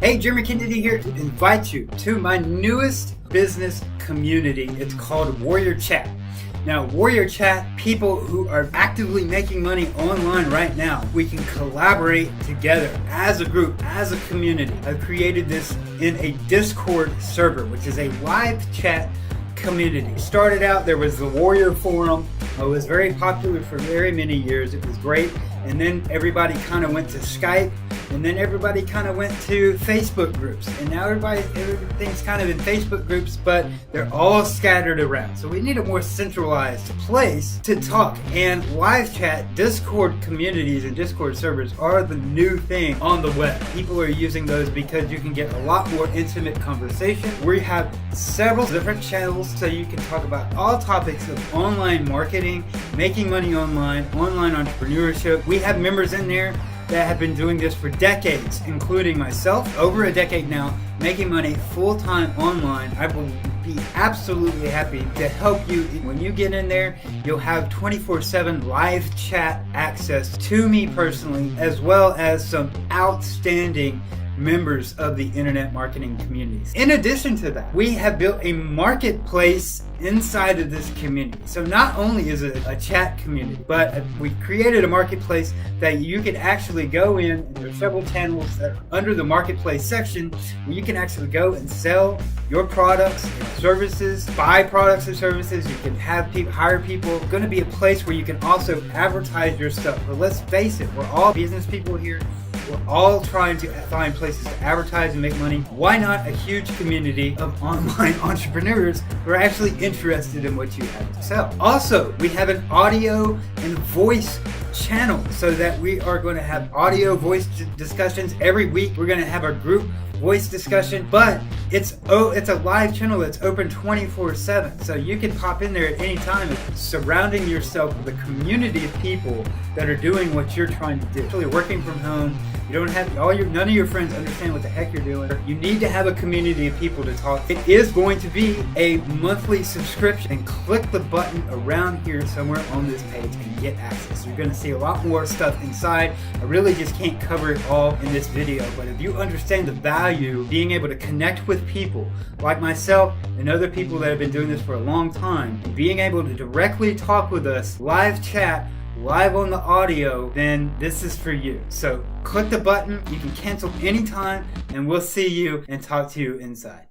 Hey, 𝕝𝕚𝒶𝓇𝑒 here to invite you to my newest business community. It's called WarriorChat. Now, WarriorChat, people who are actively making money online right now, we can collaborate together as a group, as a community. I've created this in a Discord server, which is a live chat community. Started out, there was the Warrior Forum. It was very popular for very many years. It was great. And then everybody kind of went to Skype, and then everybody kind of went to Facebook groups. And now everything's kind of in Facebook groups, but they're all scattered around. So we need a more centralized place to talk. And live chat, Discord communities and Discord servers are the new thing on the web. People are using those because you can get a lot more intimate conversation. We have several different channels so you can talk about all topics of online marketing, making money online, online entrepreneurship. We have members in there that have been doing this for decades, including myself, over a decade now, making money full-time online. I will be absolutely happy to help you. When you get in there, you'll have 24/7 live chat access to me personally, as well as some outstanding members of the internet marketing communities. In addition to that, we have built a marketplace inside of this community. So not only is it a chat community, but we created a marketplace that you can actually go in, and there's several channels that are under the marketplace section where you can actually go and sell your products and services, buy products and services. You can have people, hire people. It's going to be a place where you can also advertise your stuff. But let's face it, we're all business people here. We're all trying to find places to advertise and make money. Why not a huge community of online entrepreneurs who are actually interested in what you have to sell? Also, we have an audio and voice channel so that we are going to have audio voice discussions every week. We're going to have our group voice discussion, but it's a live channel that's open 24/7, so you can pop in there at any time, surrounding yourself with a community of people that are doing what you're trying to do. Actually working from home, you don't have none of your friends understand what the heck you're doing. You need to have a community of people to talk. It is going to be a monthly subscription, and click the button around here somewhere on this page and get access. You're going to see a lot more stuff inside. I really just can't cover it all in this video, but if you understand the value of being able to connect with people like myself and other people that have been doing this for a long time, and being able to directly talk with us, live chat, live on the audio, then this is for you. So click the button, you can cancel anytime, and we'll see you and talk to you inside.